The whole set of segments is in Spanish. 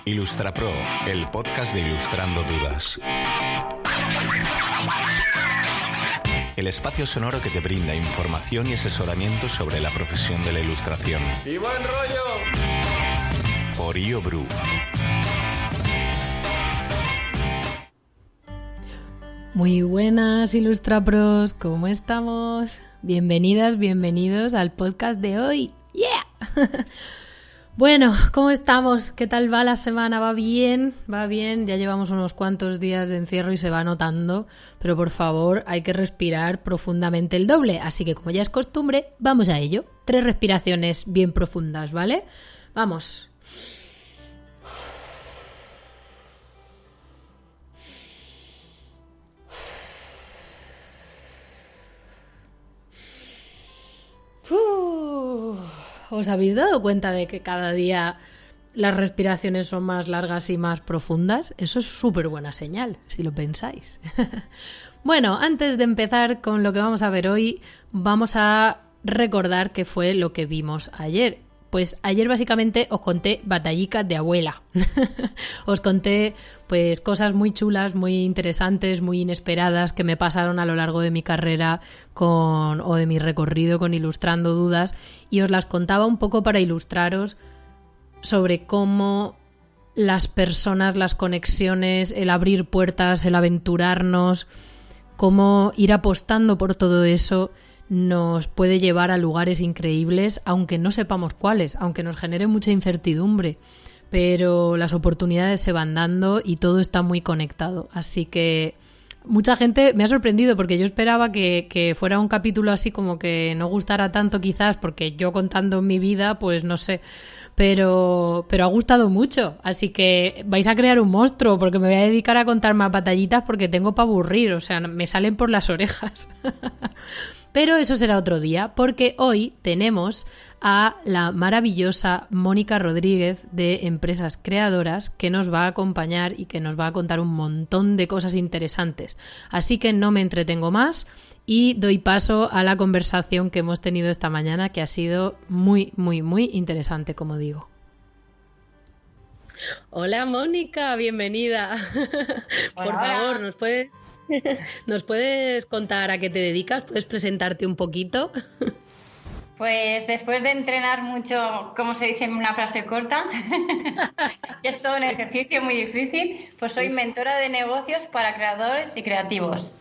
Ilustrapro, el podcast de Ilustrando Dudas. El espacio sonoro que te brinda información y asesoramiento sobre la profesión de la ilustración. ¡Y buen rollo! Por IOBRU. Muy buenas, Ilustrapros, ¿cómo estamos? Bienvenidas, bienvenidos al podcast de hoy. ¡Yeah! Bueno, ¿cómo estamos? ¿Qué tal va la semana? ¿Va bien? ¿Va bien? Ya llevamos unos cuantos días de encierro y se va notando, pero por favor hay que respirar profundamente el doble, así que como ya es costumbre, vamos a ello. 3 respiraciones bien profundas, ¿vale? Vamos. ¿Os habéis dado cuenta de que cada día las respiraciones son más largas y más profundas? Eso es súper buena señal, si lo pensáis. Bueno, antes de empezar con lo que vamos a ver hoy, vamos a recordar qué fue lo que vimos ayer. Pues ayer básicamente os conté batallicas de abuela. Os conté pues cosas muy chulas, muy interesantes, muy inesperadas que me pasaron a lo largo de mi carrera o de mi recorrido con Ilustrando Dudas, y os las contaba un poco para ilustraros sobre cómo las personas, las conexiones, el abrir puertas, el aventurarnos, cómo ir apostando por todo eso nos puede llevar a lugares increíbles, aunque no sepamos cuáles, aunque nos genere mucha incertidumbre, pero las oportunidades se van dando y todo está muy conectado. Así que mucha gente me ha sorprendido porque yo esperaba que fuera un capítulo así como que no gustara tanto quizás, porque yo contando mi vida, pues no sé, pero ha gustado mucho. Así que vais a crear un monstruo porque me voy a dedicar a contar más batallitas porque tengo para aburrir, o sea, me salen por las orejas. Pero eso será otro día, porque hoy tenemos a la maravillosa Mónica Rodríguez de Empresas Creadoras, que nos va a acompañar y que nos va a contar un montón de cosas interesantes. Así que no me entretengo más y doy paso a la conversación que hemos tenido esta mañana, que ha sido muy, muy, muy interesante, como digo. Hola Mónica, bienvenida. Por favor, ¿nos puedes contar a qué te dedicas? ¿Puedes presentarte un poquito? Pues después de entrenar mucho, como se dice en una frase corta, que es todo un ejercicio muy difícil, pues soy mentora de negocios para creadores y creativos.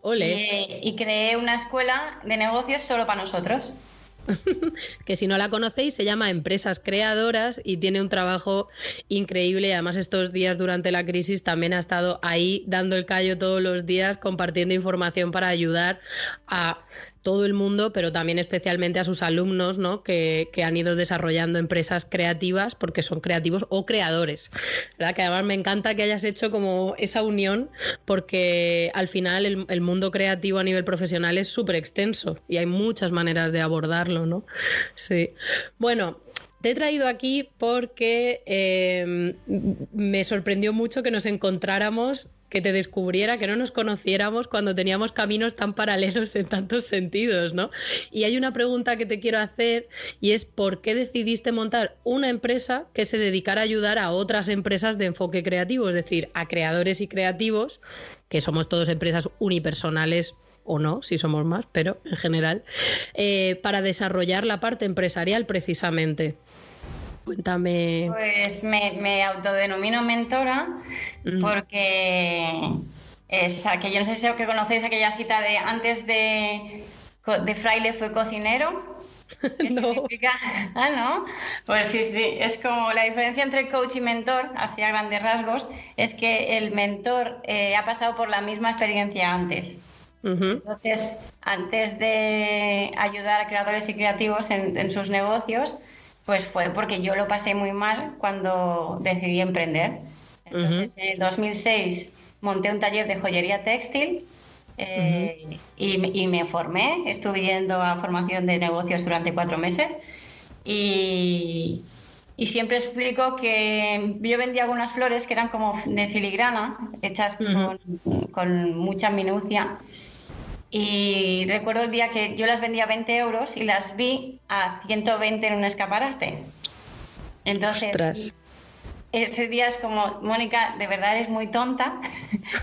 ¡Ole! Y creé una escuela de negocios solo para nosotros. Que si no la conocéis se llama Empresas Creadoras y tiene un trabajo increíble. Además estos días durante la crisis también ha estado ahí dando el callo todos los días, compartiendo información para ayudar a todo el mundo, pero también especialmente a sus alumnos, ¿no? que han ido desarrollando empresas creativas porque son creativos o creadores, ¿verdad? Que además me encanta que hayas hecho como esa unión, porque al final el mundo creativo a nivel profesional es súper extenso y hay muchas maneras de abordarlo, ¿no? Sí. Bueno, te he traído aquí porque me sorprendió mucho que nos encontráramos, que te descubriera, que no nos conociéramos cuando teníamos caminos tan paralelos en tantos sentidos, ¿no? Y hay una pregunta que te quiero hacer y es ¿por qué decidiste montar una empresa que se dedicara a ayudar a otras empresas de enfoque creativo? Es decir, a creadores y creativos, que somos todos empresas unipersonales o no, si somos más, pero en general, para desarrollar la parte empresarial precisamente. Cuéntame. Pues me autodenomino mentora porque que yo no sé si os que conocéis aquella cita de antes de fraile fue cocinero. ¿Qué No. significa? Ah, ¿no? Pues sí, es como la diferencia entre coach y mentor, así a grandes rasgos, es que el mentor ha pasado por la misma experiencia antes. Entonces, antes de ayudar a creadores y creativos en sus negocios, pues fue porque yo lo pasé muy mal cuando decidí emprender. Entonces, en el 2006 monté un taller de joyería textil y me formé. Estuve yendo a formación de negocios durante 4 meses y siempre explico que yo vendía algunas flores que eran como de filigrana, hechas con mucha minucia. Y recuerdo el día que yo las vendía a 20 euros y las vi a 120 en un escaparate. Entonces, ¡ostras! ese día es como, Mónica, de verdad eres muy tonta,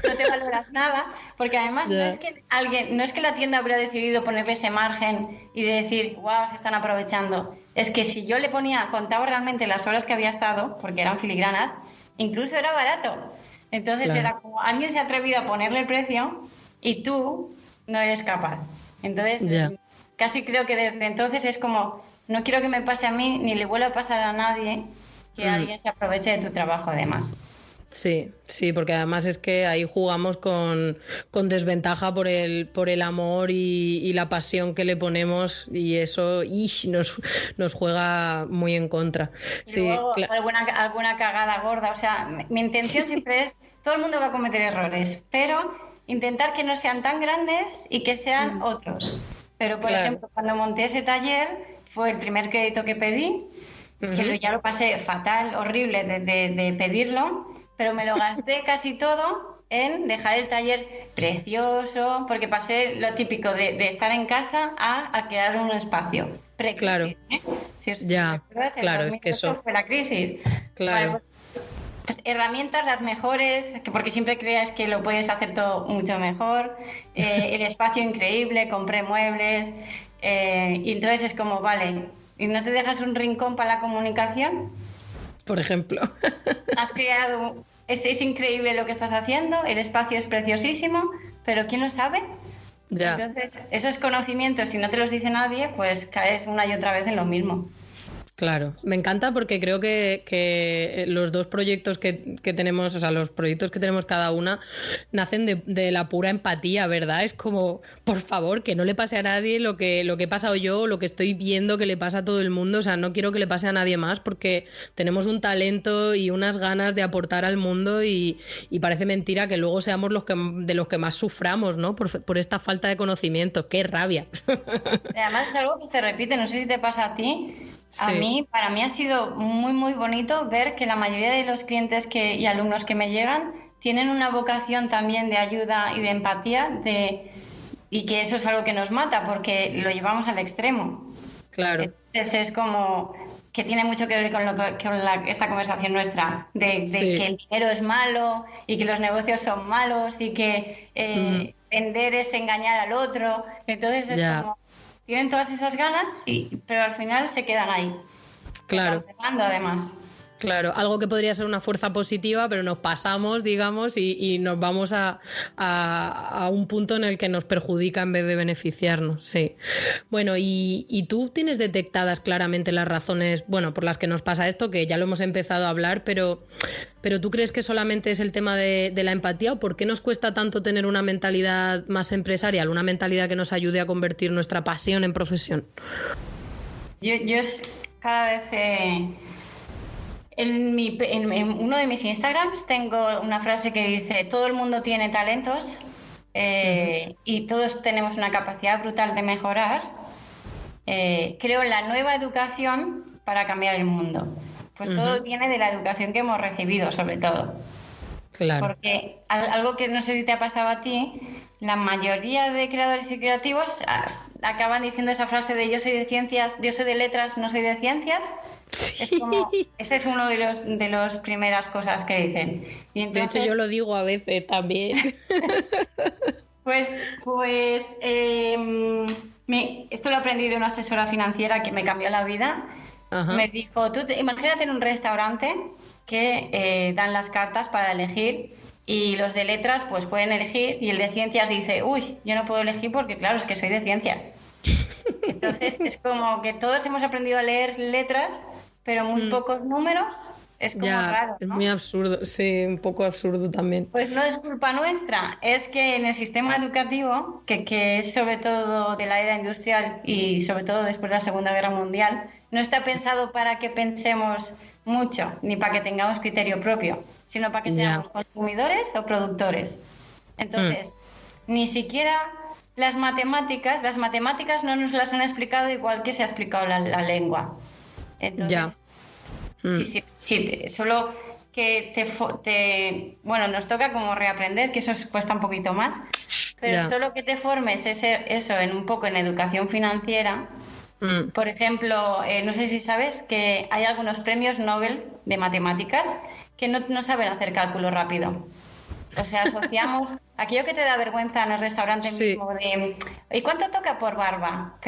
no te valoras nada, porque además no es que la tienda hubiera decidido ponerle ese margen y de decir, wow, se están aprovechando. Es que si yo le contaba realmente las horas que había estado, porque eran filigranas, incluso era barato. Entonces era como, alguien se ha atrevido a ponerle el precio y tú no eres capaz. Entonces, casi creo que desde entonces es como, no quiero que me pase a mí, ni le vuelva a pasar a nadie, que alguien se aproveche de tu trabajo además. Sí, porque además es que ahí jugamos con desventaja por el amor y la pasión que le ponemos, y eso nos juega muy en contra. Y luego alguna cagada gorda, o sea, mi intención siempre es, todo el mundo va a cometer errores, pero intentar que no sean tan grandes y que sean otros. Pero, por ejemplo, cuando monté ese taller, fue el primer crédito que pedí, que ya lo pasé fatal, horrible de pedirlo, pero me lo gasté casi todo en dejar el taller precioso, porque pasé lo típico de estar en casa a crear un espacio. Claro. Claro, es que eso fue la crisis. Claro. Vale, pues, herramientas las mejores, porque siempre creas que lo puedes hacer todo mucho mejor. El espacio increíble, compré muebles, y entonces es como, vale, ¿y no te dejas un rincón para la comunicación? Por ejemplo. Has creado, es increíble lo que estás haciendo, el espacio es preciosísimo, pero ¿quién lo sabe? Ya. Entonces, esos conocimientos, si no te los dice nadie, pues caes una y otra vez en lo mismo. Claro, me encanta porque creo que los dos proyectos que tenemos, o sea, los proyectos que tenemos cada una, nacen de la pura empatía, ¿verdad? Es como, por favor, que no le pase a nadie lo que he pasado yo, lo que estoy viendo que le pasa a todo el mundo. O sea, no quiero que le pase a nadie más, porque tenemos un talento y unas ganas de aportar al mundo, y parece mentira que luego seamos de los que más suframos, ¿no? Por esta falta de conocimiento. ¡Qué rabia! Además es algo que se repite, no sé si te pasa a ti. Sí. Para mí ha sido muy, muy bonito ver que la mayoría de los clientes y alumnos que me llegan tienen una vocación también de ayuda y de empatía, y que eso es algo que nos mata porque lo llevamos al extremo. Claro. Entonces es como que tiene mucho que ver con esta conversación nuestra, de que el dinero es malo y que los negocios son malos y que vender es engañar al otro. Entonces es como... Tienen todas esas ganas, pero al final se quedan ahí. Claro. Pegando, además. Claro, algo que podría ser una fuerza positiva, pero nos pasamos, digamos, y nos vamos a un punto en el que nos perjudica en vez de beneficiarnos. Sí. Bueno, y tú tienes detectadas claramente las razones, bueno, por las que nos pasa esto, que ya lo hemos empezado a hablar, pero ¿tú crees que solamente es el tema de la empatía, o por qué nos cuesta tanto tener una mentalidad más empresarial, una mentalidad que nos ayude a convertir nuestra pasión en profesión? Yo cada vez... En uno de mis Instagrams tengo una frase que dice: todo el mundo tiene talentos, y todos tenemos una capacidad brutal de mejorar. Creo en la nueva educación para cambiar el mundo. Pues todo viene de la educación que hemos recibido, sobre todo. Claro. Porque algo que no sé si te ha pasado a ti, la mayoría de creadores y creativos acaban diciendo esa frase de: yo soy de ciencias, yo soy de letras, no soy de ciencias. Sí. Es como, ese es uno de las primeras cosas que dicen. Y entonces, de hecho, yo lo digo a veces también. Esto lo aprendí de una asesora financiera que me cambió la vida. Ajá. Me dijo: imagínate en un restaurante que dan las cartas para elegir, y los de letras pues pueden elegir, y el de ciencias dice: uy, yo no puedo elegir porque claro, es que soy de ciencias. Entonces es como que todos hemos aprendido a leer letras, pero muy pocos números. Es como raro, ¿no? Es muy absurdo, sí, un poco absurdo también. Pues no es culpa nuestra, es que en el sistema educativo, que es sobre todo de la era industrial y sobre todo después de la Segunda Guerra Mundial, no está pensado para que pensemos mucho, ni para que tengamos criterio propio, sino para que seamos consumidores o productores. Entonces, ni siquiera las matemáticas no nos las han explicado igual que se ha explicado la lengua. Entonces, sí, solo que bueno, nos toca como reaprender, que eso cuesta un poquito más, pero solo que te formes eso un poco en educación financiera, Por ejemplo, no sé si sabes que hay algunos premios Nobel de matemáticas que no saben hacer cálculo rápido. O sea, asociamos aquello que te da vergüenza en el restaurante mismo de ¿y cuánto toca por barba?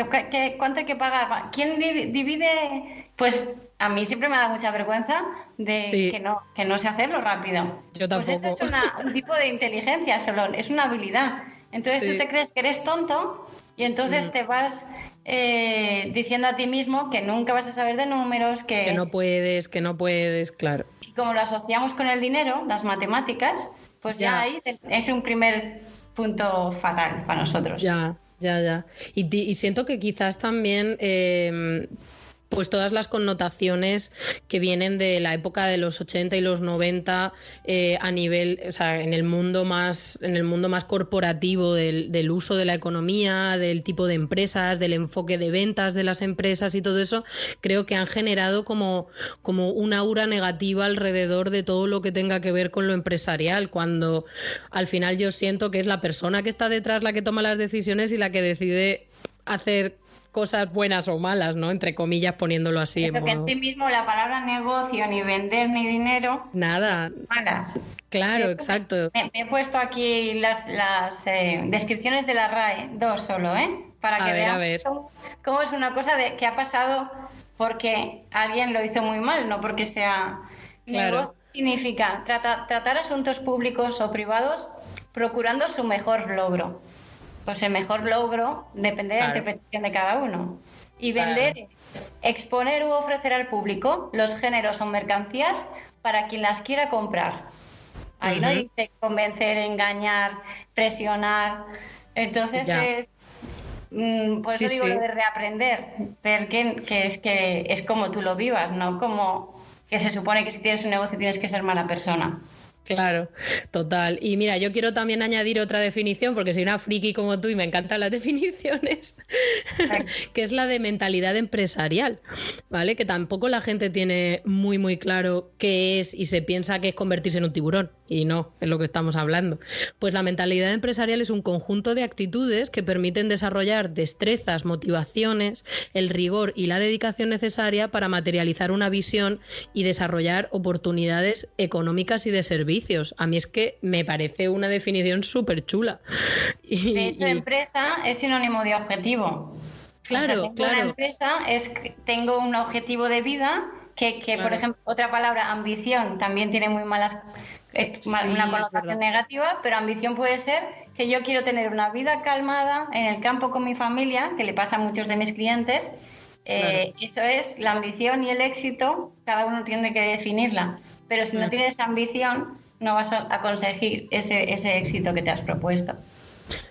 ¿Cuánto hay que pagar? ¿Quién divide? Pues a mí siempre me da mucha vergüenza de que no sé hacerlo rápido. Yo tampoco. Pues eso es un tipo de inteligencia solo, es una habilidad. Entonces tú te crees que eres tonto y entonces te vas diciendo a ti mismo que nunca vas a saber de números, que no puedes, claro. Y como lo asociamos con el dinero, las matemáticas, pues ya ahí es un primer punto fatal para nosotros. Ya. Y siento que quizás también pues todas las connotaciones que vienen de la época de los 80 y los 90 a nivel, o sea, en el mundo más corporativo del uso de la economía, del tipo de empresas, del enfoque de ventas de las empresas y todo eso, creo que han generado como un aura negativa alrededor de todo lo que tenga que ver con lo empresarial, cuando al final yo siento que es la persona que está detrás la que toma las decisiones y la que decide hacer cosas buenas o malas, ¿no? Entre comillas, poniéndolo así. Eso que en sí mismo la palabra negocio, ni vender, ni dinero... Nada. Malas. Claro, exacto. Me he puesto aquí las descripciones de la RAE, 2 solo, para que vean cómo es una cosa que ha pasado porque alguien lo hizo muy mal, no porque sea... Claro. Negocio significa tratar asuntos públicos o privados procurando su mejor logro. Pues el mejor logro depende de la interpretación de cada uno. Y vender es exponer u ofrecer al público los géneros o mercancías para quien las quiera comprar. Ahí no dice convencer, engañar, presionar. Entonces por eso digo lo de reaprender, ver que es como tú lo vivas, no como que se supone que si tienes un negocio tienes que ser mala persona. Claro, total. Y mira, yo quiero también añadir otra definición, porque soy una friki como tú y me encantan las definiciones, que es la de mentalidad empresarial, ¿vale? Que tampoco la gente tiene muy, muy claro qué es y se piensa que es convertirse en un tiburón. Y no, es lo que estamos hablando. Pues la mentalidad empresarial es un conjunto de actitudes que permiten desarrollar destrezas, motivaciones, el rigor y la dedicación necesaria para materializar una visión y desarrollar oportunidades económicas y de servicios. A mí es que me parece una definición súper chula. De hecho, empresa es sinónimo de objetivo. Claro, o sea, una empresa tengo un objetivo de vida que por ejemplo, otra palabra, ambición, también tiene muy malas... una connotación negativa, pero ambición puede ser que yo quiero tener una vida calmada en el campo con mi familia, que le pasa a muchos de mis clientes. Eso es la ambición y el éxito, cada uno tiene que definirla, pero si no tienes ambición no vas a conseguir ese éxito que te has propuesto.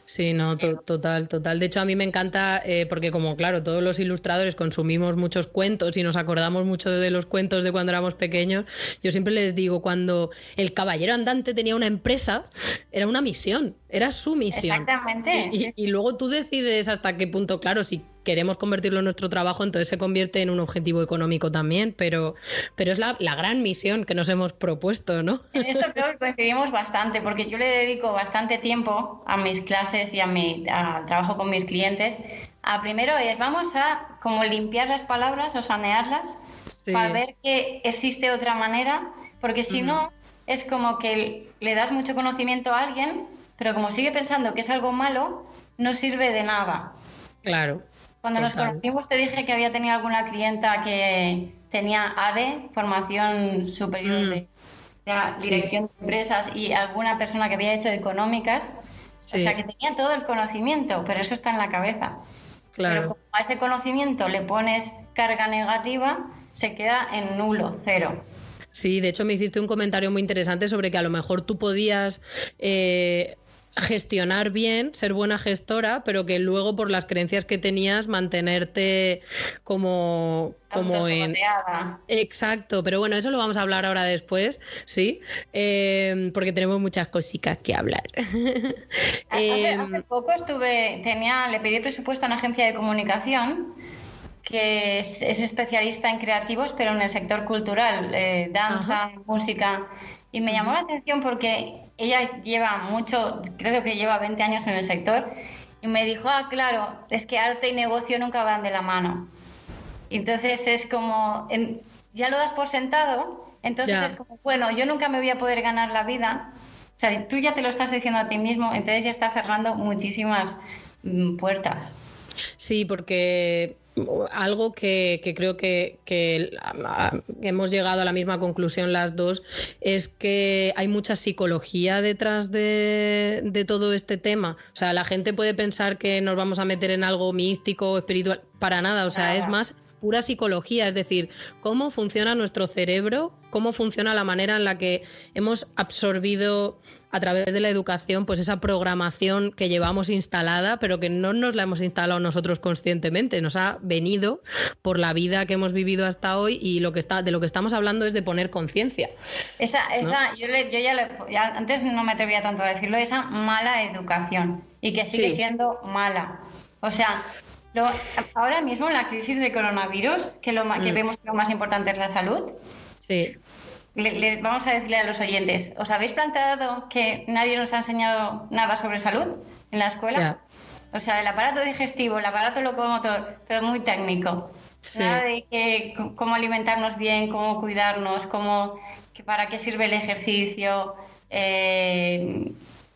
Sí, no, total. De hecho, a mí me encanta porque como, claro, todos los ilustradores consumimos muchos cuentos y nos acordamos mucho de los cuentos de cuando éramos pequeños. Yo siempre les digo, cuando el caballero andante tenía una empresa, era una misión, era su misión. Exactamente. Y luego tú decides hasta qué punto, claro, si queremos convertirlo en nuestro trabajo, entonces se convierte en un objetivo económico también, pero es la gran misión que nos hemos propuesto, ¿no? En esto creo que coincidimos bastante, porque yo le dedico bastante tiempo a mis clases y al trabajo con mis clientes. Primero vamos a como limpiar las palabras o sanearlas para ver que existe otra manera, porque si no, es como que le das mucho conocimiento a alguien, pero como sigue pensando que es algo malo, no sirve de nada. Claro. Cuando nos conocimos te dije que había tenido alguna clienta que tenía ADE, formación superior de dirección de empresas, y alguna persona que había hecho económicas, o sea que tenía todo el conocimiento, pero eso está en la cabeza. Claro. Pero como a ese conocimiento le pones carga negativa, se queda en nulo, cero. Sí, de hecho me hiciste un comentario muy interesante sobre que a lo mejor tú podías... gestionar bien, ser buena gestora, pero que luego por las creencias que tenías mantenerte como en... Exacto, pero bueno, eso lo vamos a hablar ahora después, ¿sí? Porque tenemos muchas cositas que hablar. Hace poco le pedí presupuesto a una agencia de comunicación que es especialista en creativos, pero en el sector cultural, danza, música, y me llamó la atención porque ella lleva creo que lleva 20 años en el sector, y me dijo, claro, es que arte y negocio nunca van de la mano. Entonces es como, ya lo das por sentado, entonces es como, bueno, yo nunca me voy a poder ganar la vida. O sea, tú ya te lo estás diciendo a ti mismo, entonces ya estás cerrando muchísimas puertas. Sí, porque algo que creo que hemos llegado a la misma conclusión las dos es que hay mucha psicología detrás de todo este tema. O sea, la gente puede pensar que nos vamos a meter en algo místico o espiritual, para nada, o sea, es más pura psicología, es decir, cómo funciona nuestro cerebro, cómo funciona la manera en la que hemos absorbido a través de la educación pues esa programación que llevamos instalada, pero que no nos la hemos instalado nosotros conscientemente, nos ha venido por la vida que hemos vivido hasta hoy, y de lo que estamos hablando es de poner conciencia. ¿No? Yo ya antes no me atrevía tanto a decirlo, esa mala educación, y que sigue siendo mala. O sea, ahora mismo en la crisis de coronavirus, que vemos que lo más importante es la salud, vamos a decirle a los oyentes, ¿os habéis planteado que nadie nos ha enseñado nada sobre salud en la escuela? O sea, el aparato digestivo, el aparato locomotor, pero muy técnico. Nada de cómo alimentarnos bien, cómo cuidarnos, para qué sirve el ejercicio.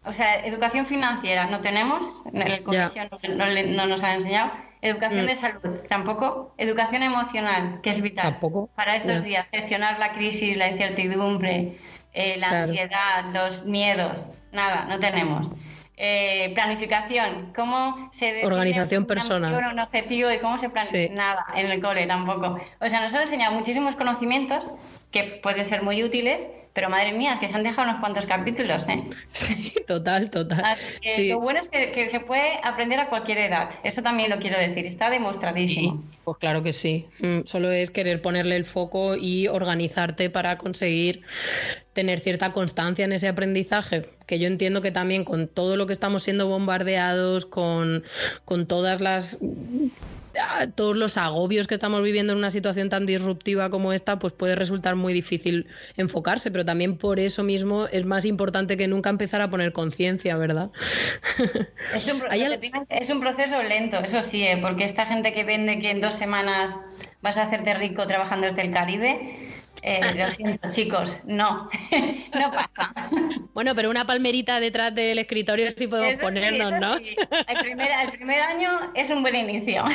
O sea, educación financiera no tenemos, en el colegio no nos han enseñado. Educación de salud, tampoco. Educación emocional, que es vital. Tampoco. Para estos días, gestionar la crisis, la incertidumbre, la ansiedad, los miedos, nada, no tenemos. Planificación, cómo se define organización personal, un objetivo y cómo se planifica, nada, en el cole tampoco. O sea, nos han enseñado muchísimos conocimientos que pueden ser muy útiles, pero madre mía, es que se han dejado unos cuantos capítulos, ¿eh? Sí, total. Lo bueno es que se puede aprender a cualquier edad, eso también lo quiero decir, está demostradísimo. Sí, pues claro que sí, solo es querer ponerle el foco y organizarte para conseguir tener cierta constancia en ese aprendizaje, que yo entiendo que también con todo lo que estamos siendo bombardeados, con todos los agobios que estamos viviendo en una situación tan disruptiva como esta, pues puede resultar muy difícil enfocarse, pero también por eso mismo es más importante que nunca empezar a poner conciencia, ¿verdad? Es un proceso lento, eso sí, porque esta gente que vende que en 2 semanas vas a hacerte rico trabajando desde el Caribe, lo siento, chicos, no pasa. Bueno, pero una palmerita detrás del escritorio sí podemos ponernos, ¿no? Sí. El primer año es un buen inicio.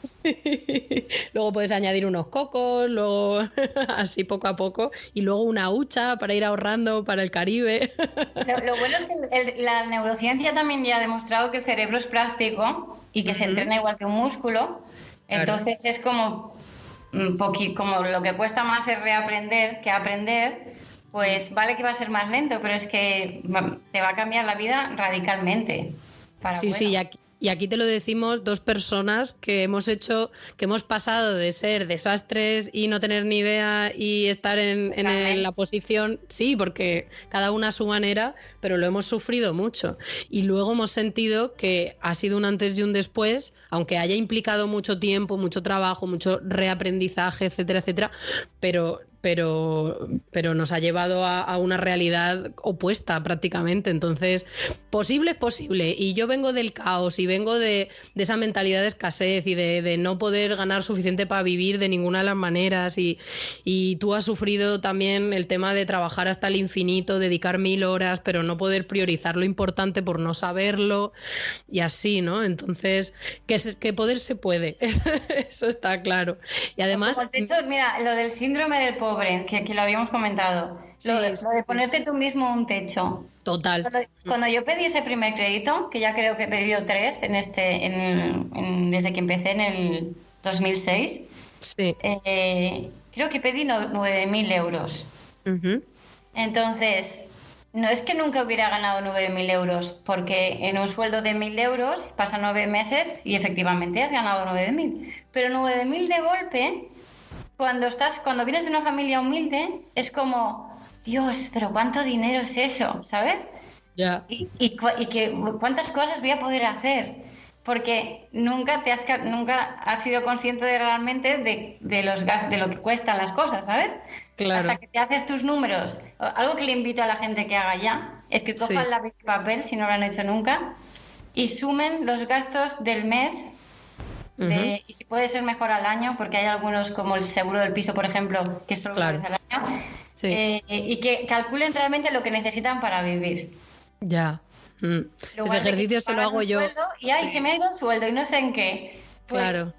Sí. Luego puedes añadir unos cocos, luego así poco a poco, y luego una hucha para ir ahorrando para el Caribe. Lo bueno es que la neurociencia también ya ha demostrado que el cerebro es plástico y que se entrena igual que un músculo. Entonces es como lo que cuesta más es reaprender que aprender, pues vale que va a ser más lento, pero es que te va a cambiar la vida radicalmente. Sí, y aquí te lo decimos dos personas que hemos pasado de ser desastres y no tener ni idea y estar en la posición, sí, porque cada una a su manera, pero lo hemos sufrido mucho. Y luego hemos sentido que ha sido un antes y un después, aunque haya implicado mucho tiempo, mucho trabajo, mucho reaprendizaje, etcétera, etcétera, pero nos ha llevado a una realidad opuesta prácticamente. Entonces, posible es posible. Y yo vengo del caos y vengo de esa mentalidad de escasez y de no poder ganar suficiente para vivir de ninguna de las maneras. Y tú has sufrido también el tema de trabajar hasta el infinito, dedicar 1000 horas, pero no poder priorizar lo importante por no saberlo y así, ¿no? Entonces, que poder se puede. Eso está claro. Y además... Mira, lo del síndrome del pobre, que lo habíamos comentado. Lo de ponerte tú mismo un techo. Total. Cuando yo pedí ese primer crédito, que ya creo que he pedido 3 desde que empecé en el 2006, creo que pedí 9.000 euros. Uh-huh. Entonces, no es que nunca hubiera ganado 9.000 euros, porque en un sueldo de 1.000 euros pasan 9 meses y efectivamente has ganado 9.000. Pero 9.000 de golpe... Cuando vienes de una familia humilde, es como, Dios, pero ¿cuánto dinero es eso? ¿Sabes? Ya. Y ¿cuántas cosas voy a poder hacer? Porque nunca has sido consciente realmente de los gastos, de lo que cuestan las cosas, ¿sabes? Claro. Hasta que te haces tus números. Algo que le invito a la gente que haga ya es que cojan lápiz y papel, si no lo han hecho nunca, y sumen los gastos del mes. Y si puede ser mejor al año, porque hay algunos como el seguro del piso, por ejemplo, que solo una vez al año, y que calculen realmente lo que necesitan para vivir. Ya. Ese ejercicio se lo hago yo. Y se me ha ido el sueldo y no sé en qué. Pues, claro.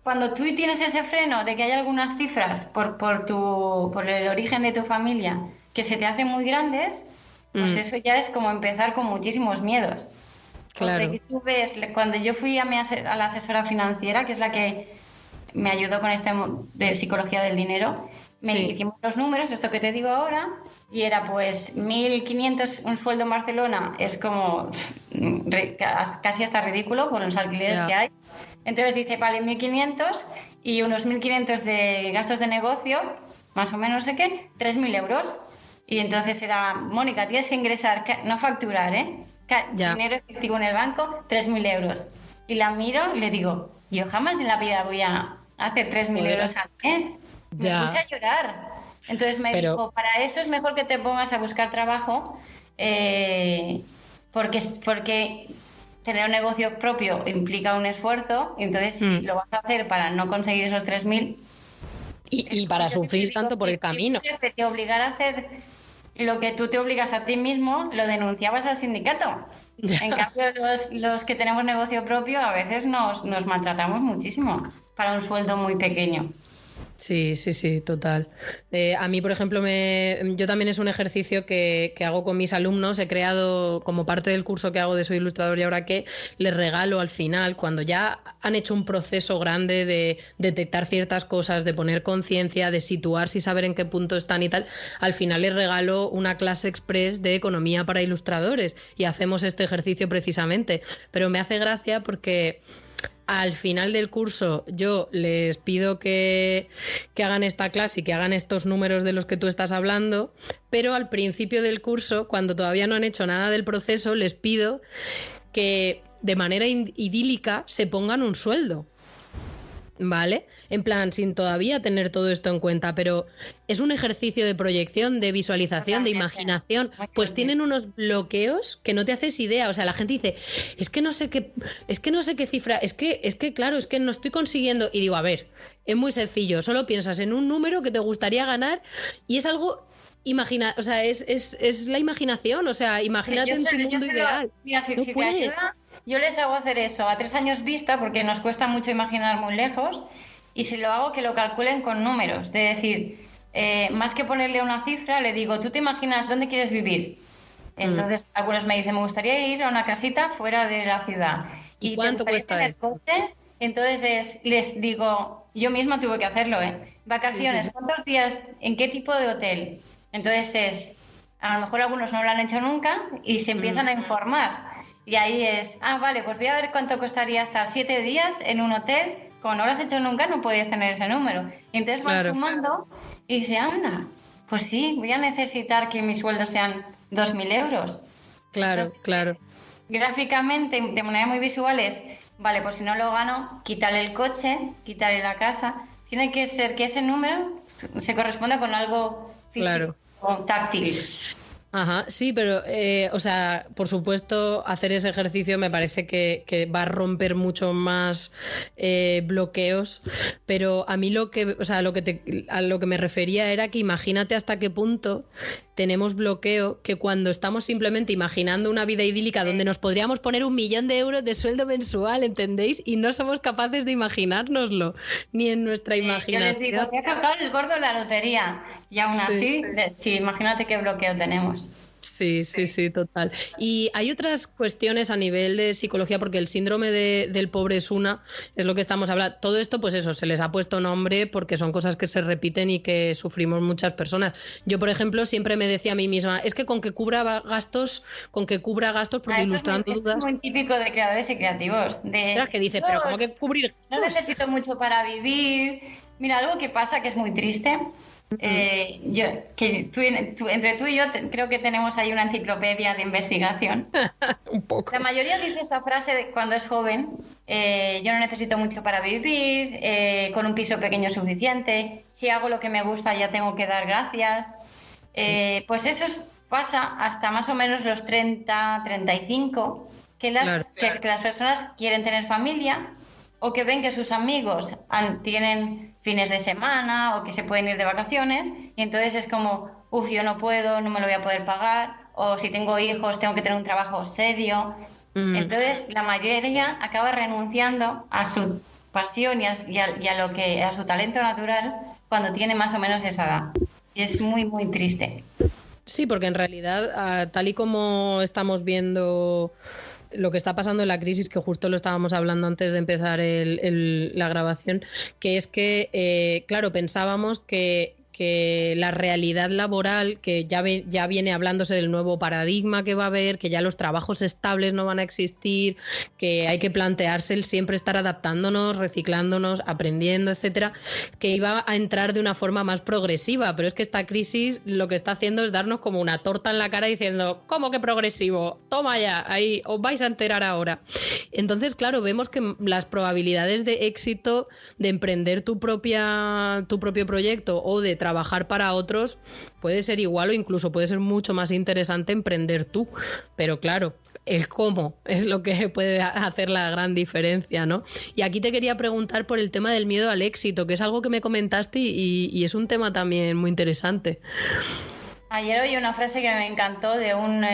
Cuando tú tienes ese freno de que hay algunas cifras por el origen de tu familia que se te hacen muy grandes, pues eso ya es como empezar con muchísimos miedos. Claro. Porque tú ves, cuando yo fui a la asesora financiera, que es la que me ayudó con de psicología del dinero, hicimos los números, esto que te digo ahora, y era pues 1.500 un sueldo en Barcelona, es como casi hasta ridículo con los alquileres que hay. Entonces dice, vale, 1.500 y unos 1.500 de gastos de negocio, más o menos, 3.000 euros. Y entonces era, Mónica, tienes que ingresar, no facturar, dinero efectivo en el banco, 3.000 euros. Y la miro y le digo, yo jamás en la vida voy a hacer 3.000 euros al mes. Me puse a llorar. Entonces me dijo, para eso es mejor que te pongas a buscar trabajo, porque tener un negocio propio implica un esfuerzo, entonces si lo vas a hacer para no conseguir esos 3.000... Y para sufrir tanto por el camino. Si te obligara a hacer lo que tú te obligas a ti mismo, lo denunciabas al sindicato. En cambio, los que tenemos negocio propio a veces nos maltratamos muchísimo para un sueldo muy pequeño. Sí, total. A mí, por ejemplo, yo también es un ejercicio que hago con mis alumnos. He creado, como parte del curso que hago de Soy Ilustrador y Ahora Qué, les regalo al final, cuando ya han hecho un proceso grande de detectar ciertas cosas, de poner conciencia, de situarse y saber en qué punto están y tal, al final les regalo una clase express de economía para ilustradores y hacemos este ejercicio precisamente. Pero me hace gracia porque... al final del curso yo les pido que hagan esta clase y que hagan estos números de los que tú estás hablando, pero al principio del curso, cuando todavía no han hecho nada del proceso, les pido que de manera idílica se pongan un sueldo, ¿vale? En plan, sin todavía tener todo esto en cuenta, pero es un ejercicio de proyección, de visualización, de imaginación. Pues tienen unos bloqueos que no te haces idea. O sea, la gente dice, es que no sé qué cifra, es que claro, es que no estoy consiguiendo. Y digo, a ver, es muy sencillo, solo piensas en un número que te gustaría ganar y es algo... o sea, es la imaginación, o sea, imagínate en tu mundo ideal. Mira, si te ayuda, yo les hago hacer eso a 3 años vista, porque nos cuesta mucho imaginar muy lejos, y si lo hago, que lo calculen con números, de decir, más que ponerle una cifra, le digo, ¿tú te imaginas dónde quieres vivir? Entonces, algunos me dicen, me gustaría ir a una casita fuera de la ciudad. ¿Y cuánto cuesta el coche? Entonces les digo, yo misma tuve que hacerlo, vacaciones, ¿cuántos días? ¿En qué tipo de hotel? Entonces a lo mejor algunos no lo han hecho nunca y se empiezan a informar. Y ahí es, vale, pues voy a ver cuánto costaría estar 7 días en un hotel. Como no lo has hecho nunca, no podías tener ese número. Y entonces van sumando y dice, anda, pues sí, voy a necesitar que mis sueldos sean 2.000 euros. Claro, entonces, claro. Gráficamente, de manera muy visual es, vale, pues si no lo gano, quítale el coche, quítale la casa. Tiene que ser que ese número se corresponda con algo físico o táctil. Ajá, sí, pero, o sea, por supuesto, hacer ese ejercicio me parece que va a romper mucho más bloqueos, pero a mí a lo que me refería era que imagínate hasta qué punto tenemos bloqueo, que cuando estamos simplemente imaginando una vida idílica donde nos podríamos poner 1.000.000 de euros de sueldo mensual, ¿entendéis? Y no somos capaces de imaginárnoslo, ni en nuestra imaginación. Yo les digo, te ha tocado el gordo de la lotería, y aún así, sí, imagínate qué bloqueo tenemos. Sí, total. Y hay otras cuestiones a nivel de psicología, porque el síndrome del pobre es lo que estamos hablando. Todo esto, pues eso, se les ha puesto nombre porque son cosas que se repiten y que sufrimos muchas personas. Yo, por ejemplo, siempre me decía a mí misma, es que con que cubra gastos, porque ilustrando dudas... Es muy típico de creadores y creativos. Que dice, pero ¿cómo que cubrir gastos? No necesito mucho para vivir. Mira, algo que pasa que es muy triste... entre tú y yo creo que tenemos ahí una enciclopedia de investigación. Un poco. La mayoría dice esa frase cuando es joven, yo no necesito mucho para vivir, con un piso pequeño es suficiente, si hago lo que me gusta ya tengo que dar gracias. Pues eso pasa hasta más o menos los 30, 35, que es que las personas quieren tener familia o que ven que sus amigos tienen fines de semana o que se pueden ir de vacaciones y entonces es como, yo no puedo, no me lo voy a poder pagar, o si tengo hijos tengo que tener un trabajo serio. Entonces la mayoría acaba renunciando a su pasión y a su talento natural cuando tiene más o menos esa edad. Y es muy, muy triste. Sí, porque en realidad, tal y como estamos viendo lo que está pasando en la crisis, que justo lo estábamos hablando antes de empezar la grabación, que es que, claro, pensábamos que la realidad laboral, que ya viene hablándose del nuevo paradigma que va a haber, que ya los trabajos estables no van a existir, que hay que plantearse el siempre estar adaptándonos, reciclándonos, aprendiendo, etcétera, que iba a entrar de una forma más progresiva, pero es que esta crisis lo que está haciendo es darnos como una torta en la cara diciendo, ¿cómo que progresivo? Toma ya, ahí os vais a enterar ahora. Entonces, claro, vemos que las probabilidades de éxito de emprender tu propio proyecto o de trabajar para otros puede ser igual o incluso puede ser mucho más interesante emprender tú, pero claro, el cómo es lo que puede hacer la gran diferencia, ¿no? Y aquí te quería preguntar por el tema del miedo al éxito, que es algo que me comentaste y es un tema también muy interesante. Ayer oí una frase que me encantó de un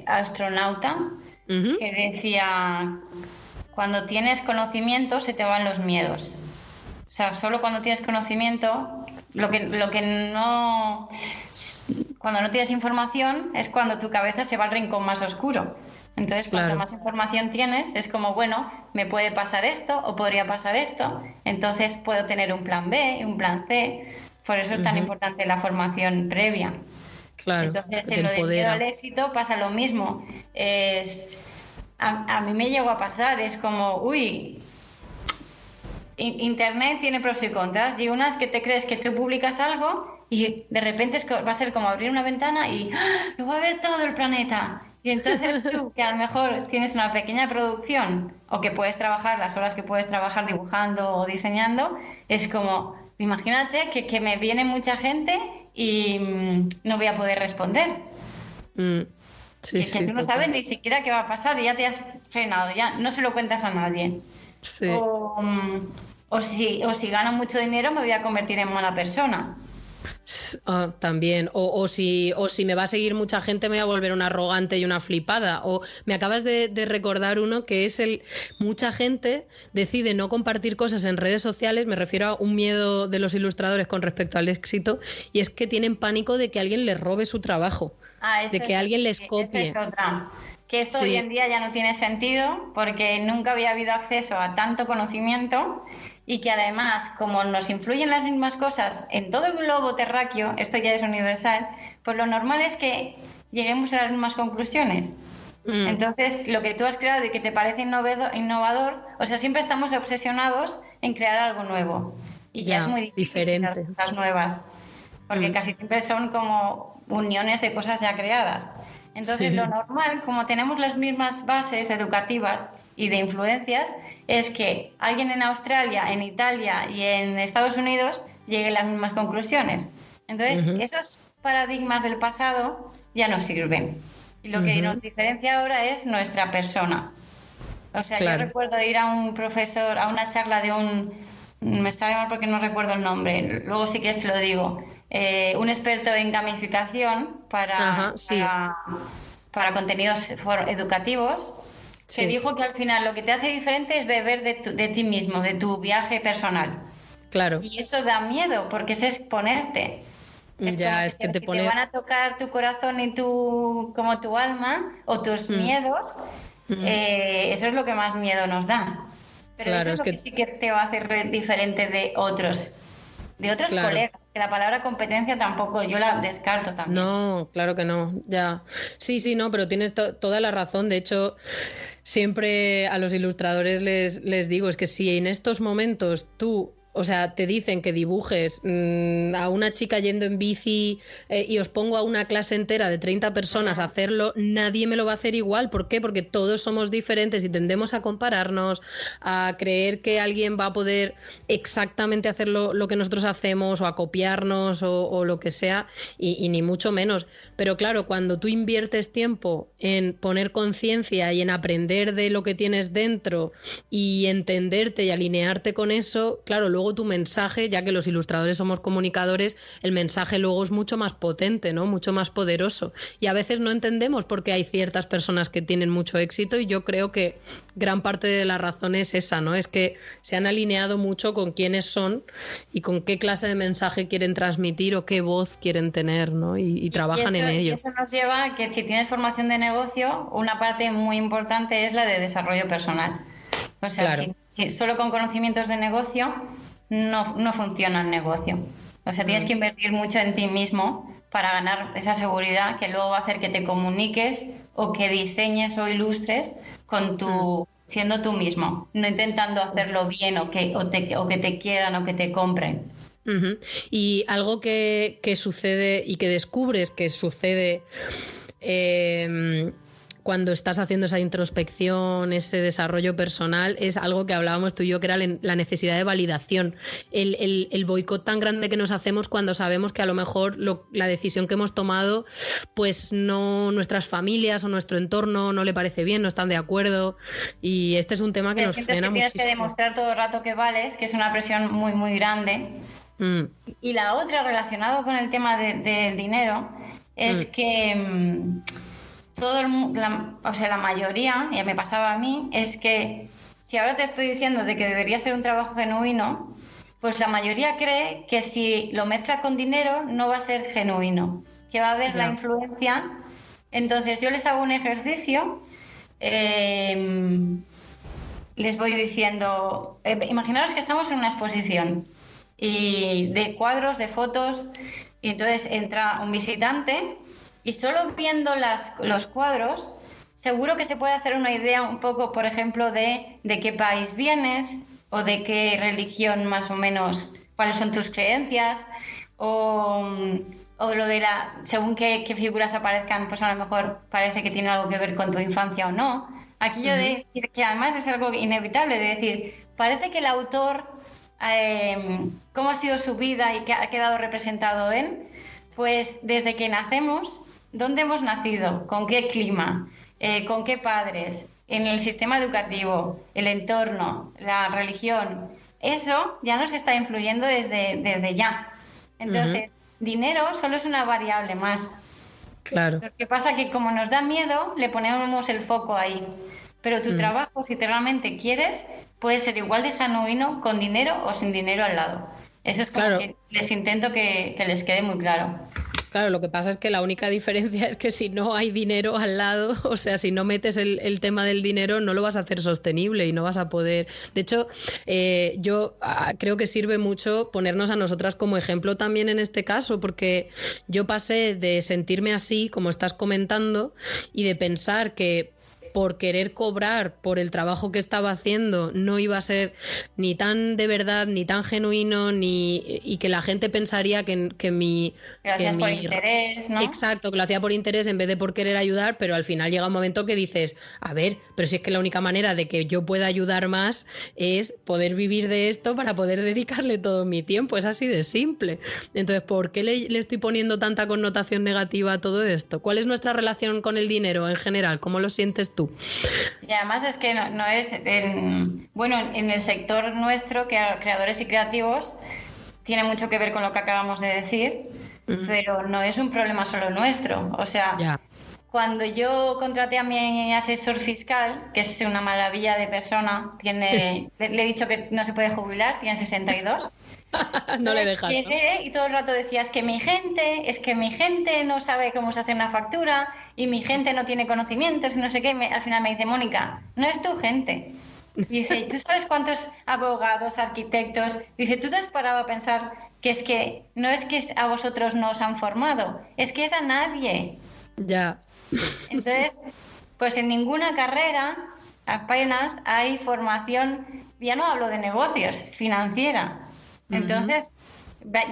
astronauta que decía, cuando tienes conocimiento se te van los miedos. O sea, solo cuando tienes conocimiento, cuando no tienes información es cuando tu cabeza se va al rincón más oscuro. Entonces, cuanto más información tienes, es como, bueno, me puede pasar esto o podría pasar esto, entonces puedo tener un plan B, un plan C. Por eso es tan importante la formación previa. Claro, entonces, en lo del miedo al éxito pasa lo mismo. A mí me llegó a pasar, es como, Internet tiene pros y contras, y unas que te crees que tú publicas algo y de repente va a ser como abrir una ventana y lo va a ver todo el planeta. Y entonces tú, que a lo mejor tienes una pequeña producción o que puedes trabajar las horas que puedes trabajar dibujando o diseñando, es como, imagínate que me viene mucha gente y no voy a poder responder. Sí, que tú no sabes ni siquiera qué va a pasar y ya te has frenado, ya no se lo cuentas a nadie. Sí. O si gano mucho dinero me voy a convertir en mala persona. También, o si me va a seguir mucha gente me voy a volver una arrogante y una flipada. O me acabas de recordar uno que es mucha gente decide no compartir cosas en redes sociales, me refiero a un miedo de los ilustradores con respecto al éxito, y es que tienen pánico de que alguien les robe su trabajo, de que alguien les copie. Es otra. Que esto hoy en día ya no tiene sentido porque nunca había habido acceso a tanto conocimiento y que además, como nos influyen las mismas cosas en todo el globo terráqueo, esto ya es universal, pues lo normal es que lleguemos a las mismas conclusiones. Entonces, lo que tú has creado y que te parece innovador, o sea, siempre estamos obsesionados en crear algo nuevo y ya es muy difícil diferente. Crear cosas nuevas, porque casi siempre son como uniones de cosas ya creadas. Entonces, lo normal, como tenemos las mismas bases educativas y de influencias, es que alguien en Australia, en Italia y en Estados Unidos llegue a las mismas conclusiones. Entonces, esos paradigmas del pasado ya no sirven. Y lo que nos diferencia ahora es nuestra persona. O sea, yo recuerdo ir a un profesor, a una charla de me sabe mal porque no recuerdo el nombre, luego sí que te lo digo, un experto en gamificación para contenidos educativos, que dijo que al final lo que te hace diferente es beber de ti mismo, de tu viaje personal. Claro. Y eso da miedo, porque es exponerte. Es que te van a tocar tu corazón y como tu alma o tus miedos. Eso es lo que más miedo nos da. Pero eso es lo que sí que te va a hacer diferente de otros colegas. Que la palabra competencia tampoco, yo la descarto también. No, claro que no, ya. Sí, no, pero tienes toda la razón. De hecho, siempre a los ilustradores les digo, es que si en estos momentos tú O sea, te dicen que dibujes a una chica yendo en bici y os pongo a una clase entera de 30 personas a hacerlo, nadie me lo va a hacer igual. ¿Por qué? Porque todos somos diferentes y tendemos a compararnos, a creer que alguien va a poder exactamente hacer lo que nosotros hacemos o a copiarnos o lo que sea, y ni mucho menos. Pero claro, cuando tú inviertes tiempo en poner conciencia y en aprender de lo que tienes dentro y entenderte y alinearte con eso, claro, luego tu mensaje, ya que los ilustradores somos comunicadores, el mensaje luego es mucho más potente, ¿no? Mucho más poderoso. Y a veces no entendemos por qué hay ciertas personas que tienen mucho éxito, y yo creo que gran parte de la razón es esa, ¿no? Es que se han alineado mucho con quiénes son y con qué clase de mensaje quieren transmitir o qué voz quieren tener, ¿no? Y trabajan en ello. Y eso nos lleva a que si tienes formación de negocio, una parte muy importante es la de desarrollo personal. O sea, claro, si solo con conocimientos de negocio no funciona el negocio. O sea, tienes que invertir mucho en ti mismo para ganar esa seguridad que luego va a hacer que te comuniques o que diseñes o ilustres con siendo tú mismo, no intentando hacerlo bien o que te quieran o que te compren. Uh-huh. Y algo que sucede y que descubres que sucede cuando estás haciendo esa introspección, ese desarrollo personal, es algo que hablábamos tú y yo, que era la necesidad de validación, el boicot tan grande que nos hacemos cuando sabemos que a lo mejor la decisión que hemos tomado, pues no, nuestras familias o nuestro entorno no le parece bien, no están de acuerdo, y este es un tema que nos frena muchísimo. Tienes que demostrar todo el rato que vales, que es una presión muy, muy grande. Y la otra, relacionada con el tema del dinero, es que todo el mundo, o sea, la mayoría, ya me pasaba a mí, es que si ahora te estoy diciendo de que debería ser un trabajo genuino, pues la mayoría cree que si lo mezcla con dinero no va a ser genuino, que va a haber la influencia. Entonces yo les hago un ejercicio, les voy diciendo, imaginaros que estamos en una exposición y de cuadros, de fotos, y entonces entra un visitante y solo viendo los cuadros seguro que se puede hacer una idea un poco, por ejemplo, de qué país vienes o de qué religión más o menos, cuáles son tus creencias, o lo de según qué figuras aparezcan, pues a lo mejor parece que tiene algo que ver con tu infancia o no. Aquello de decir que además es algo inevitable, de decir, parece que el autor, cómo ha sido su vida y qué ha quedado representado en, pues desde que nacemos, ¿dónde hemos nacido? ¿Con qué clima? ¿Con qué padres? En el sistema educativo, el entorno, la religión. Eso ya nos está influyendo desde ya. Entonces, dinero solo es una variable más. Claro. Lo que pasa es que como nos da miedo, le ponemos el foco ahí. Pero tu trabajo, si te realmente quieres, puede ser igual de genuino con dinero o sin dinero al lado. Eso es como que les intento que les quede muy claro. Claro, lo que pasa es que la única diferencia es que si no hay dinero al lado, o sea, si no metes el tema del dinero, no lo vas a hacer sostenible y no vas a poder. De hecho, yo creo que sirve mucho ponernos a nosotras como ejemplo también en este caso, porque yo pasé de sentirme así, como estás comentando, y de pensar que por querer cobrar por el trabajo que estaba haciendo no iba a ser ni tan de verdad, ni tan genuino, y que la gente pensaría que mi... Que lo hacías por interés, ¿no? Exacto, que lo hacía por interés en vez de por querer ayudar, pero al final llega un momento que dices, a ver, pero si es que la única manera de que yo pueda ayudar más es poder vivir de esto para poder dedicarle todo mi tiempo, es así de simple. Entonces, ¿por qué le estoy poniendo tanta connotación negativa a todo esto? ¿Cuál es nuestra relación con el dinero en general? ¿Cómo lo sientes tú? Y además es que no es, en el sector nuestro, que creadores y creativos, tiene mucho que ver con lo que acabamos de decir, pero no es un problema solo nuestro. O sea, cuando yo contraté a mi asesor fiscal, que es una maravilla de persona, le he dicho que no se puede jubilar, tiene 62. No le dejas. Llegué y todo el rato decía, es que mi gente no sabe cómo se hace una factura y mi gente no tiene conocimientos y no sé qué. Al final me dice, Mónica, no es tu gente. Y dice, ¿tú sabes cuántos abogados, arquitectos? Dice, ¿tú te has parado a pensar que no es que a vosotros no os han formado, es que es a nadie? Ya. Entonces, pues en ninguna carrera apenas hay formación, ya no hablo de negocios, financiera. Entonces,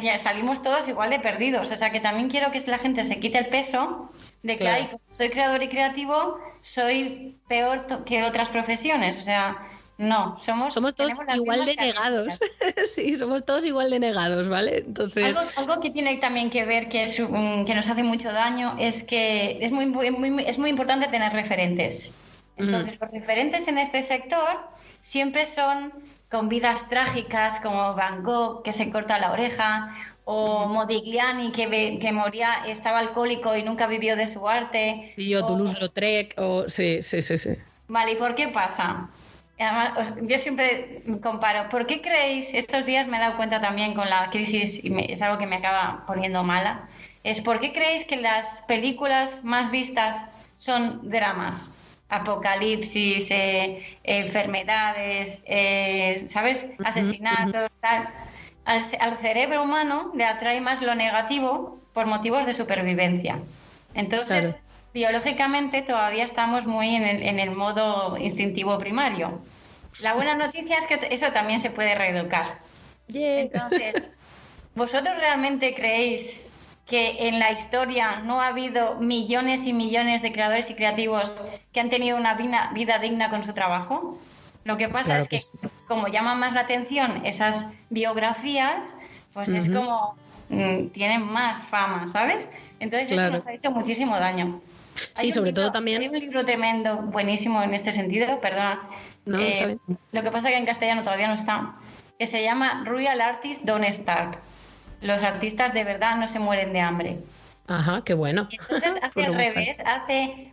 ya salimos todos igual de perdidos. O sea, que también quiero que la gente se quite el peso de que, ay, como soy creador y creativo, soy peor que otras profesiones. O sea, no, somos todos igual de negados. Sí, somos todos igual de negados, ¿vale? Entonces... Algo que tiene también que ver que nos hace mucho daño es que es muy importante tener referentes. Entonces, los referentes en este sector siempre son con vidas trágicas, como Van Gogh, que se corta la oreja, o Modigliani, que moría, estaba alcohólico y nunca vivió de su arte. Y o Toulouse-Lautrec, sí. Vale, ¿y por qué pasa? Además, yo siempre comparo. ¿Por qué creéis? Estos días me he dado cuenta también con la crisis, y es algo que me acaba poniendo mala, ¿por qué creéis que las películas más vistas son dramas? Apocalipsis, enfermedades, ¿sabes? Asesinatos, tal. Al cerebro humano le atrae más lo negativo por motivos de supervivencia. Entonces, biológicamente todavía estamos muy en el modo instintivo primario. La buena noticia es que eso también se puede reeducar. Entonces, ¿vosotros realmente creéis que en la historia no ha habido millones y millones de creadores y creativos que han tenido una vida digna con su trabajo? Lo que pasa es que como llaman más la atención esas biografías, pues es como tienen más fama, ¿sabes? Entonces eso nos ha hecho muchísimo daño. Sí, sobre todo también... Hay un libro tremendo, buenísimo en este sentido, perdona. No, está bien. Lo que pasa es que en castellano todavía no está, que se llama Real Artists Don't Starve. Los artistas de verdad no se mueren de hambre. Ajá, qué bueno. Y entonces hace al revés,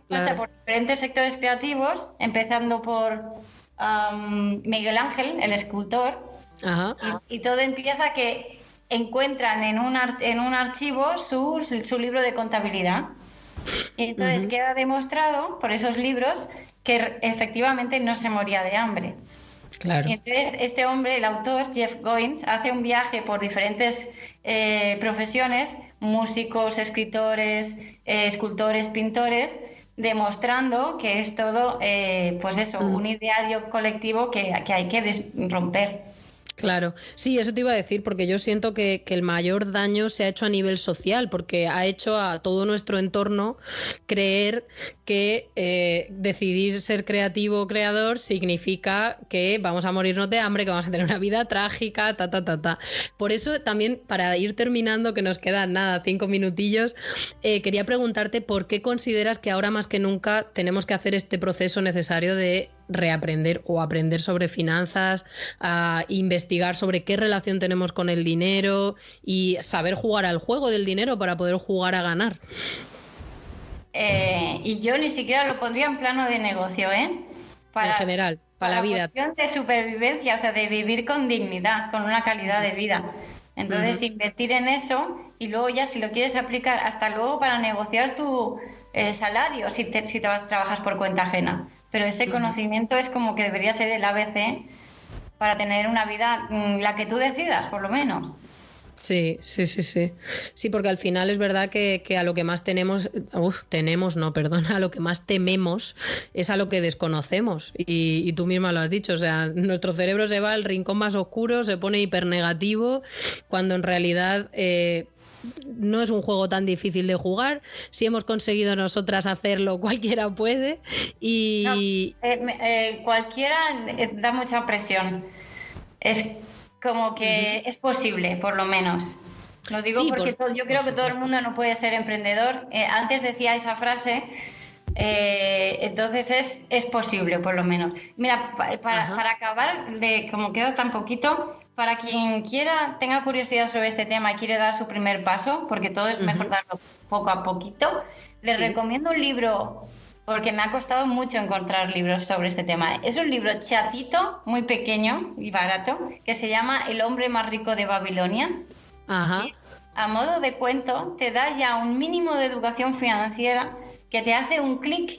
pasa por diferentes sectores creativos, empezando por Miguel Ángel, el escultor. Ajá. Y todo empieza que encuentran en un archivo su libro de contabilidad. Y entonces queda demostrado por esos libros que efectivamente no se moría de hambre. Claro. Y entonces este hombre, el autor, Jeff Goins, hace un viaje por diferentes profesiones, músicos, escritores, escultores, pintores, demostrando que es todo, un ideario colectivo que hay que romper. Claro, sí, eso te iba a decir, porque yo siento que el mayor daño se ha hecho a nivel social, porque ha hecho a todo nuestro entorno creer que decidir ser creativo o creador significa que vamos a morirnos de hambre, que vamos a tener una vida trágica, Por eso también, para ir terminando, que nos quedan 5 minutillos, quería preguntarte por qué consideras que ahora más que nunca tenemos que hacer este proceso necesario de reaprender o aprender sobre finanzas, a investigar sobre qué relación tenemos con el dinero y saber jugar al juego del dinero para poder jugar a ganar. Y yo ni siquiera lo pondría en plano de negocio, en general, para la vida. De supervivencia, o sea, de vivir con dignidad, con una calidad de vida. Entonces, invertir en eso y luego ya si lo quieres aplicar hasta luego para negociar tu salario si trabajas por cuenta ajena. Pero ese conocimiento es como que debería ser el ABC para tener una vida, la que tú decidas, por lo menos. Sí. Sí, porque al final es verdad que a lo que más a lo que más tememos es a lo que desconocemos. Y tú misma lo has dicho, o sea, nuestro cerebro se va al rincón más oscuro, se pone hipernegativo, cuando en realidad... no es un juego tan difícil de jugar. Si hemos conseguido nosotras hacerlo, cualquiera puede. Y cualquiera da mucha presión. Es como que es posible, por lo menos. Lo digo porque yo creo que todo el mundo no puede ser emprendedor. Antes decía esa frase, entonces es posible, por lo menos. Mira, para acabar, como queda tan poquito... Para quien tenga curiosidad sobre este tema y quiere dar su primer paso, porque todo es mejor darlo poco a poquito, les recomiendo un libro, porque me ha costado mucho encontrar libros sobre este tema. Es un libro chatito, muy pequeño y barato, que se llama El hombre más rico de Babilonia. Ajá. Y, a modo de cuento, te da ya un mínimo de educación financiera que te hace un clic.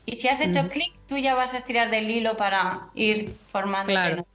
Y si has hecho clic, tú ya vas a estirar del hilo para ir formándote. Claro.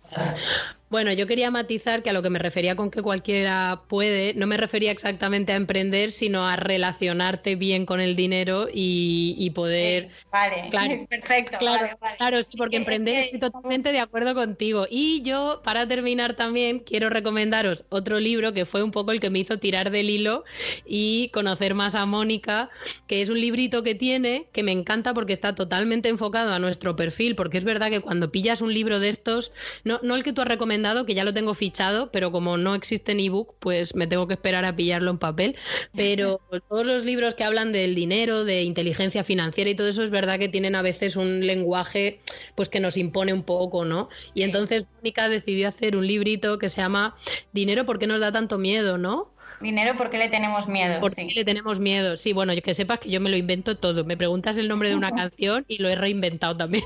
Bueno, yo quería matizar que a lo que me refería con que cualquiera puede, no me refería exactamente a emprender, sino a relacionarte bien con el dinero y poder... Vale, claro, perfecto. Claro, vale. claro, sí, porque emprender estoy totalmente de acuerdo contigo. Y yo, para terminar también, quiero recomendaros otro libro que fue un poco el que me hizo tirar del hilo y conocer más a Mónica, que es un librito que tiene, que me encanta porque está totalmente enfocado a nuestro perfil, porque es verdad que cuando pillas un libro de estos, no el que tú has recomendado, que ya lo tengo fichado, pero como no existe en ebook, pues me tengo que esperar a pillarlo en papel. Pero todos los libros que hablan del dinero, de inteligencia financiera y todo eso, es verdad que tienen a veces un lenguaje pues que nos impone un poco, ¿no? Y entonces Mónica decidió hacer un librito que se llama Dinero, ¿por qué nos da tanto miedo?, ¿no? Dinero, ¿por qué le tenemos miedo? ¿Por qué le tenemos miedo? Sí, bueno, que sepas que yo me lo invento todo. Me preguntas el nombre de una canción y lo he reinventado también.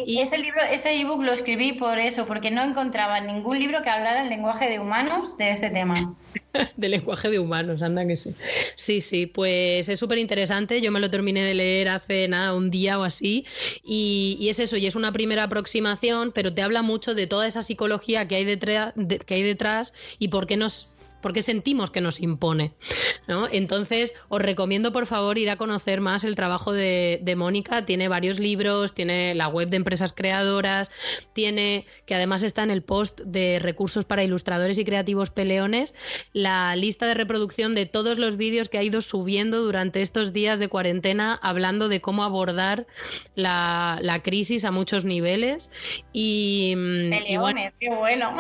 Y ese libro, ese ebook lo escribí por eso, porque no encontraba ningún libro que hablara el lenguaje de humanos de este tema. De lenguaje de humanos, anda que sí. Sí, pues es súper interesante. Yo me lo terminé de leer hace nada, un día o así. Y es eso, y es una primera aproximación, pero te habla mucho de toda esa psicología que hay detrás y por qué sentimos que nos impone, ¿no? Entonces, os recomiendo, por favor, ir a conocer más el trabajo de Mónica. Tiene varios libros, tiene la web de empresas creadoras, tiene, que además está en el post de recursos para ilustradores y creativos peleones, la lista de reproducción de todos los vídeos que ha ido subiendo durante estos días de cuarentena, hablando de cómo abordar la crisis a muchos niveles. Peleones, bueno, qué bueno.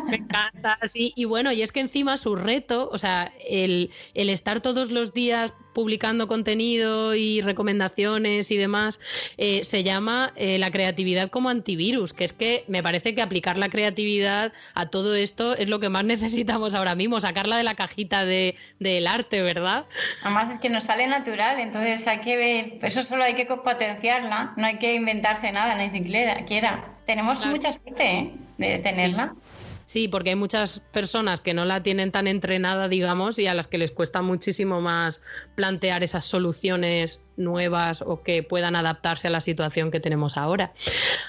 Me encanta, sí. Y bueno, y es que encima su reto, o sea, el estar todos los días publicando contenido y recomendaciones y demás, se llama la creatividad como antivirus, que es que me parece que aplicar la creatividad a todo esto es lo que más necesitamos ahora mismo, sacarla de la cajita del arte, ¿verdad? Además es que nos sale natural, entonces eso solo hay que potenciarla, no hay que inventarse nada, ni siquiera. Tenemos mucha suerte de tenerla. Sí, porque hay muchas personas que no la tienen tan entrenada, digamos, y a las que les cuesta muchísimo más plantear esas soluciones nuevas o que puedan adaptarse a la situación que tenemos ahora.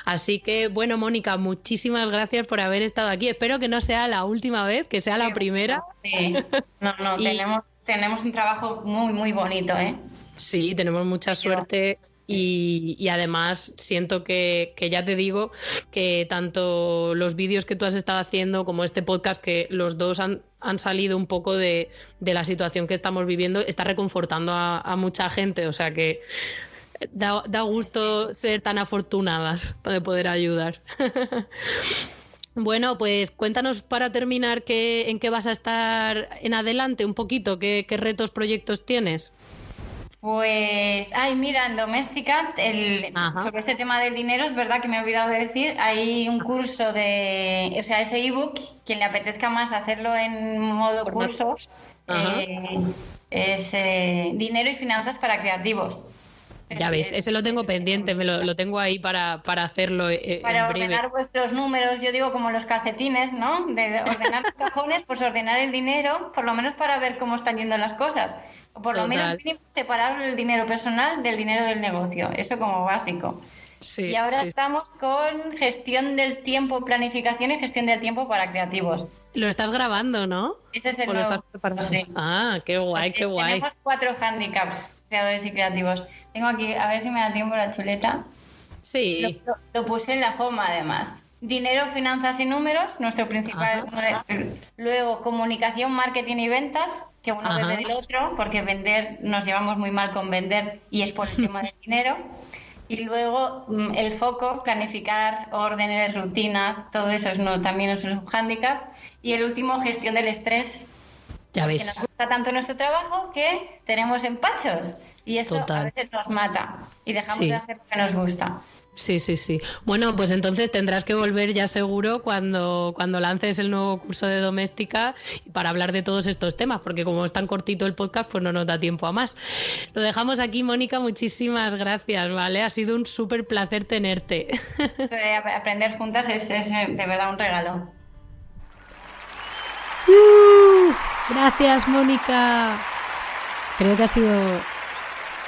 Así que, bueno, Mónica, muchísimas gracias por haber estado aquí. Espero que no sea la última vez, que sea la primera. Sí. No, tenemos un trabajo muy, muy bonito, ¿eh? Sí, tenemos mucha suerte y además siento que ya te digo que tanto los vídeos que tú has estado haciendo como este podcast, que los dos han salido un poco de la situación que estamos viviendo, está reconfortando a mucha gente, o sea que da gusto ser tan afortunadas de poder ayudar. Bueno, pues cuéntanos para terminar en qué vas a estar en adelante un poquito, qué retos, proyectos tienes. Pues, mira, en Doméstica, sobre este tema del dinero, es verdad que me he olvidado de decir, hay un curso ese ebook, quien le apetezca más hacerlo en modo curso, es Dinero y finanzas para creativos. Ya ves, ese lo tengo pendiente, lo tengo ahí para hacerlo para en breve. Ordenar vuestros números, yo digo como los calcetines, ¿no? De ordenar los cajones, pues ordenar el dinero, por lo menos para ver cómo están yendo las cosas. O por lo menos separar el dinero personal del dinero del negocio, eso como básico. Sí, y ahora estamos con gestión del tiempo, planificación y gestión del tiempo para creativos. Lo estás grabando, ¿no? Ese es el nuevo. ¿Lo estás preparando? Sí. Ah, qué guay, qué guay. Tenemos 4 handicaps, creadores y creativos. Tengo aquí, a ver si me da tiempo la chuleta. Sí. Lo puse en la home, además. Dinero, finanzas y números, nuestro principal. Luego, comunicación, marketing y ventas, que uno debe del otro, porque vender, nos llevamos muy mal con vender y es por el tema del dinero. Y luego, el foco, planificar, órdenes, rutinas, todo eso también es un hándicap. Y el último, gestión del estrés. Ya ves. Que nos gusta tanto nuestro trabajo que tenemos empachos. Y eso a veces nos mata. Y dejamos de hacer lo que nos gusta. Sí. Bueno, pues entonces tendrás que volver ya seguro cuando lances el nuevo curso de Doméstica para hablar de todos estos temas, porque como es tan cortito el podcast, pues no nos da tiempo a más. Lo dejamos aquí, Mónica, muchísimas gracias, ¿vale? Ha sido un súper placer tenerte. Aprender juntas es de verdad un regalo. Gracias, Mónica. Creo que ha sido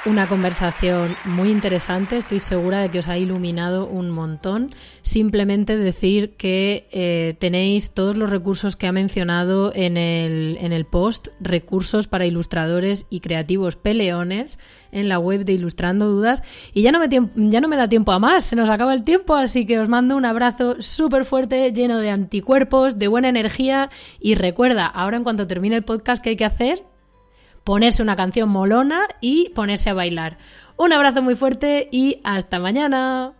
una conversación muy interesante, estoy segura de que os ha iluminado un montón. Simplemente decir que tenéis todos los recursos que ha mencionado en el post, recursos para ilustradores y creativos peleones, en la web de Ilustrando Dudas. Y ya no me da tiempo a más, se nos acaba el tiempo, así que os mando un abrazo súper fuerte, lleno de anticuerpos, de buena energía. Y recuerda, ahora en cuanto termine el podcast, ¿qué hay que hacer? Ponerse una canción molona y ponerse a bailar. Un abrazo muy fuerte y hasta mañana.